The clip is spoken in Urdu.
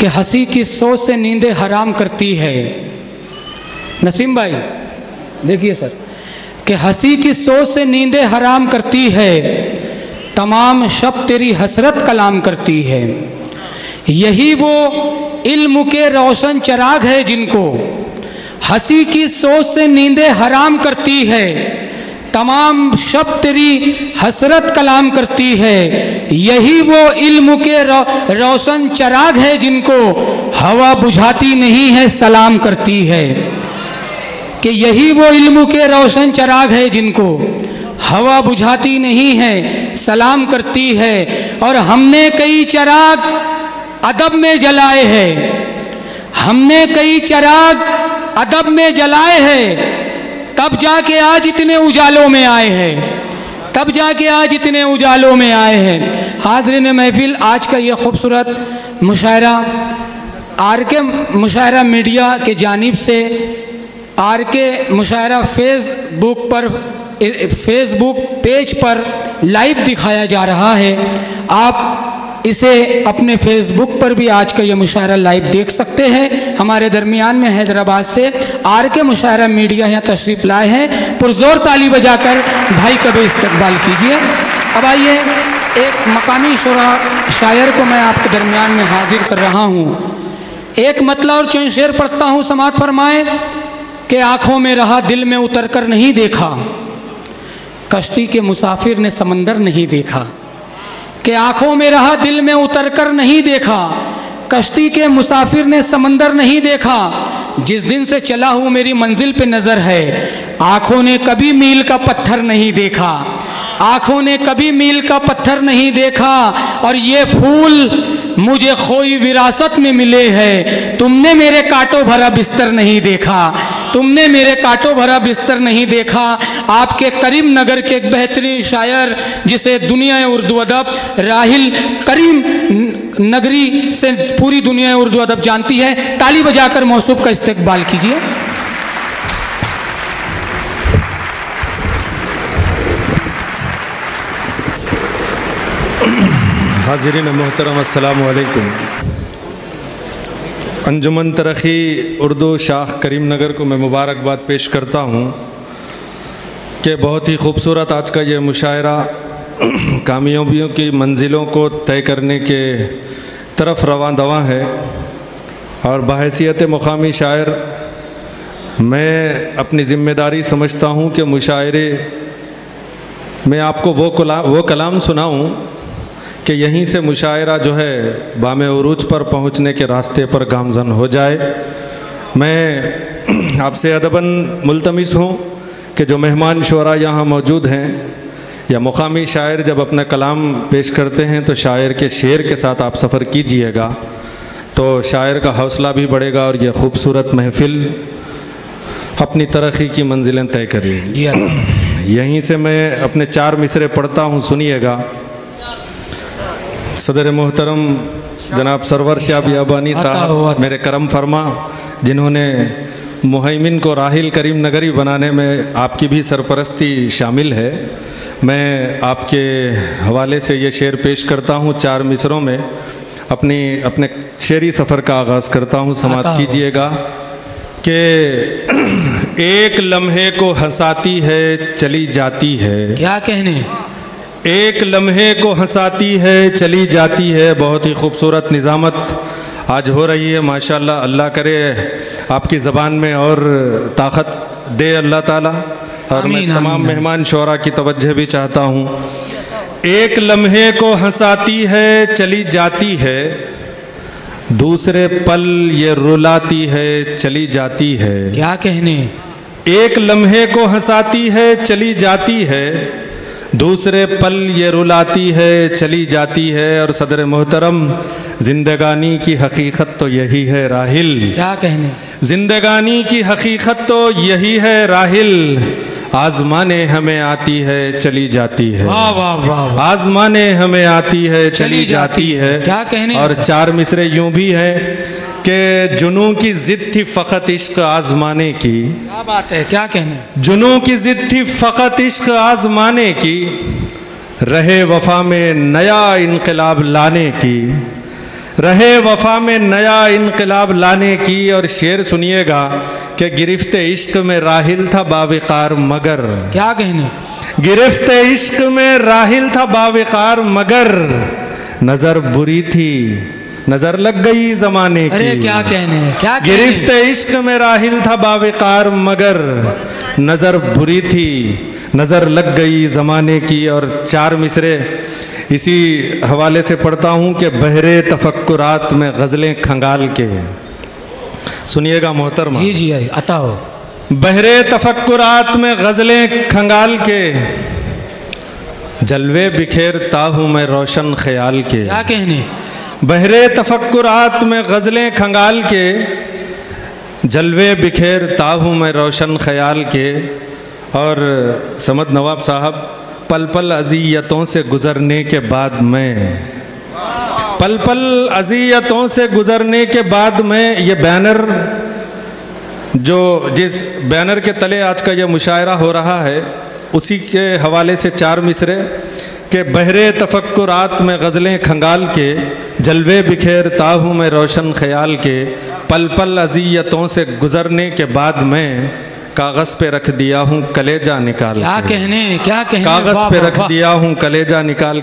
کہ ہنسی کی سوچ سے نیندیں حرام کرتی ہے۔ نسیم بھائی دیکھیے سر، کہ ہنسی کی سوچ سے نیندیں حرام کرتی ہے، تمام شب تیری حسرت کلام کرتی ہے۔ یہی وہ علم کے روشن چراغ ہے جن کو ہنسی کی سوچ سے نیندیں حرام کرتی ہے، تمام شب تیری حسرت کلام کرتی ہے۔ یہی وہ علم کے روشن چراغ ہے جن کو ہوا بجھاتی نہیں ہے سلام کرتی ہے۔ کہ یہی وہ علم کے روشن چراغ ہے جن کو ہوا بجھاتی نہیں ہے سلام کرتی ہے۔ اور ہم نے کئی چراغ ادب میں جلائے ہیں، ہم نے کئی چراغ ادب میں جلائے ہیں، تب جا کے آج اتنے اجالوں میں آئے ہیں، تب جا کے آج اتنے اجالوں میں آئے ہیں۔ حاضرین محفل، آج کا یہ خوبصورت مشاعرہ آر کے مشاعرہ میڈیا کے جانب سے آر کے مشاعرہ فیس بک پیج پر لائیو دکھایا جا رہا ہے۔ آپ اسے اپنے فیس بک پر بھی آج کا یہ مشاعرہ لائیو دیکھ سکتے ہیں۔ ہمارے درمیان میں حیدرآباد سے آر کے مشاعرہ میڈیا یہاں تشریف لائے ہیں، پرزور تالی بجا کر بھائی کا بھی استقبال کیجیے۔ اب آئیے، ایک مقامی شاعر کو میں آپ کے درمیان میں حاضر کر رہا ہوں۔ ایک مطلع اور چند شعر پڑھتا ہوں، سماعت فرمائیں۔ کہ آنکھوں میں رہا دل میں اتر کر نہیں دیکھا، کشتی کے مسافر نے سمندر نہیں دیکھا۔ کہ آنکھوں میں رہا دل میں اتر کر نہیں دیکھا، کشتی کے مسافر نے سمندر نہیں دیکھا۔ جس دن سے چلا ہوں میری منزل پہ نظر ہے، آنکھوں نے کبھی میل کا پتھر نہیں دیکھا، آنکھوں نے کبھی میل کا پتھر نہیں دیکھا۔ اور یہ پھول مجھے خوئی وراثت میں ملے ہیں، تم نے میرے کانٹوں بھرا بستر نہیں دیکھا، تم نے میرے کانٹوں بھرا بستر نہیں دیکھا۔ آپ کے کریم نگر کے ایک بہترین شاعر جسے دنیا اردو ادب راحل کریم نگری سے پوری دنیا اردو ادب جانتی ہے، تالی بجا کر موصوف کا استقبال کیجیے۔ حاضرین محترم، السلام علیکم۔ انجمن ترقی اردو شاخ کریم نگر کو میں مبارکباد پیش کرتا ہوں کہ بہت ہی خوبصورت آج کا یہ مشاعرہ کامیابیوں کی منزلوں کو طے کرنے کے طرف رواں دواں ہے۔ اور بحیثیت مقامی شاعر میں اپنی ذمہ داری سمجھتا ہوں کہ مشاعرے میں آپ کو وہ کلام سناؤں کہ یہیں سے مشاعرہ جو ہے بام عروج پر پہنچنے کے راستے پر گامزن ہو جائے۔ میں آپ سے ادباً ملتمس ہوں کہ جو مہمان شعراء یہاں موجود ہیں یا مقامی شاعر جب اپنا کلام پیش کرتے ہیں تو شاعر کے شعر کے ساتھ آپ سفر کیجئے گا، تو شاعر کا حوصلہ بھی بڑھے گا اور یہ خوبصورت محفل اپنی ترقی کی منزلیں طے کرے گی۔ یہیں سے میں اپنے 4 مصرے پڑھتا ہوں، سنیے گا۔ صدر محترم جناب سرور شاہ بیابانی صاحب میرے کرم فرما، جنہوں نے مہیمن کو راحل کریم نگری بنانے میں آپ کی بھی سرپرستی شامل ہے، میں آپ کے حوالے سے یہ شعر پیش کرتا ہوں 4 مصروں میں۔ اپنے شعری سفر کا آغاز کرتا ہوں، سماعت کیجئے گا کہ ایک لمحے کو ہنساتی ہے چلی جاتی ہے۔ کیا کہنے؟ ایک لمحے کو ہنساتی ہے چلی جاتی ہے۔ بہت ہی خوبصورت نظامت آج ہو رہی ہے ماشاءاللہ، اللہ کرے آپ کی زبان میں اور طاقت دے اللہ تعالیٰ۔ اور میں تمام مہمان شعراء کی توجہ بھی چاہتا ہوں۔ ایک لمحے کو ہنساتی ہے چلی جاتی ہے، دوسرے پل یہ رلاتی ہے چلی جاتی ہے۔ کیا کہنے؟ ایک لمحے کو ہنساتی ہے چلی جاتی ہے، دوسرے پل یہ رلاتی ہے چلی جاتی ہے۔ اور صدر محترم، زندگانی کی حقیقت تو یہی ہے راحل۔ کیا کہنے؟ زندگانی کی حقیقت تو یہی ہے راحل، آزمانے ہمیں آتی ہے چلی جاتی ہے۔ واہ واہ واہ، آزمانے ہمیں آتی ہے چلی جاتی ہے۔ کیا کہنے؟ اور 4 مصرے یوں بھی ہیں کہ جنوں کی ضد تھی فقط عشق آزمانے کی۔ کیا بات ہے، کیا کہنے؟ جنوں کی ضد تھی فقط عشق آزمانے کی، رہے وفا میں نیا انقلاب لانے کی۔ رہے وفا میں نیا انقلاب لانے کی. اور شعر سنیے گا کہ گرفت عشق میں راحل تھا باوقار مگر. کیا کہنے؟ گرفت عشق میں راحل تھا باوقار مگر نظر بری تھی نظر لگ گئی زمانے کی. ارے کیا کہنے، کیا کہنے؟ گرفت عشق میں راحل تھا باوقار مگر نظر بری تھی نظر لگ گئی زمانے کی. اور 4 مصرے اسی حوالے سے پڑھتا ہوں کہ بحرے تفکرات میں غزلیں کھنگال کے. سنیے گا محترمہ. جی جی عطا ہو. بحرے تفکرات میں غزلیں کھنگال کے جلوے بکھیرتا ہوں میں روشن خیال کے. کیا کہنے؟ بحرے تفکرات میں غزلیں کھنگال کے جلوے بکھیرتا ہوں میں روشن خیال کے. اور صمد نواب صاحب، پل پل اذیتوں سے گزرنے کے بعد میں، پل پل اذیتوں سے گزرنے کے بعد میں، یہ بینر جو جس بینر کے تلے آج کا یہ مشاعرہ ہو رہا ہے اسی کے حوالے سے 4 مصرے کہ بحرے تفکرات میں غزلیں کھنگال کے جلوے بکھیرتا ہوں میں روشن خیال کے. پل پل اذیتوں سے گزرنے کے بعد میں کاغذ پہ رکھ دیا ہوں کلیجہ نکال کے. کیا کہنے، کیا کہنے، کاغذ پہ رکھ دیا ہوں کلیجہ نکال کے.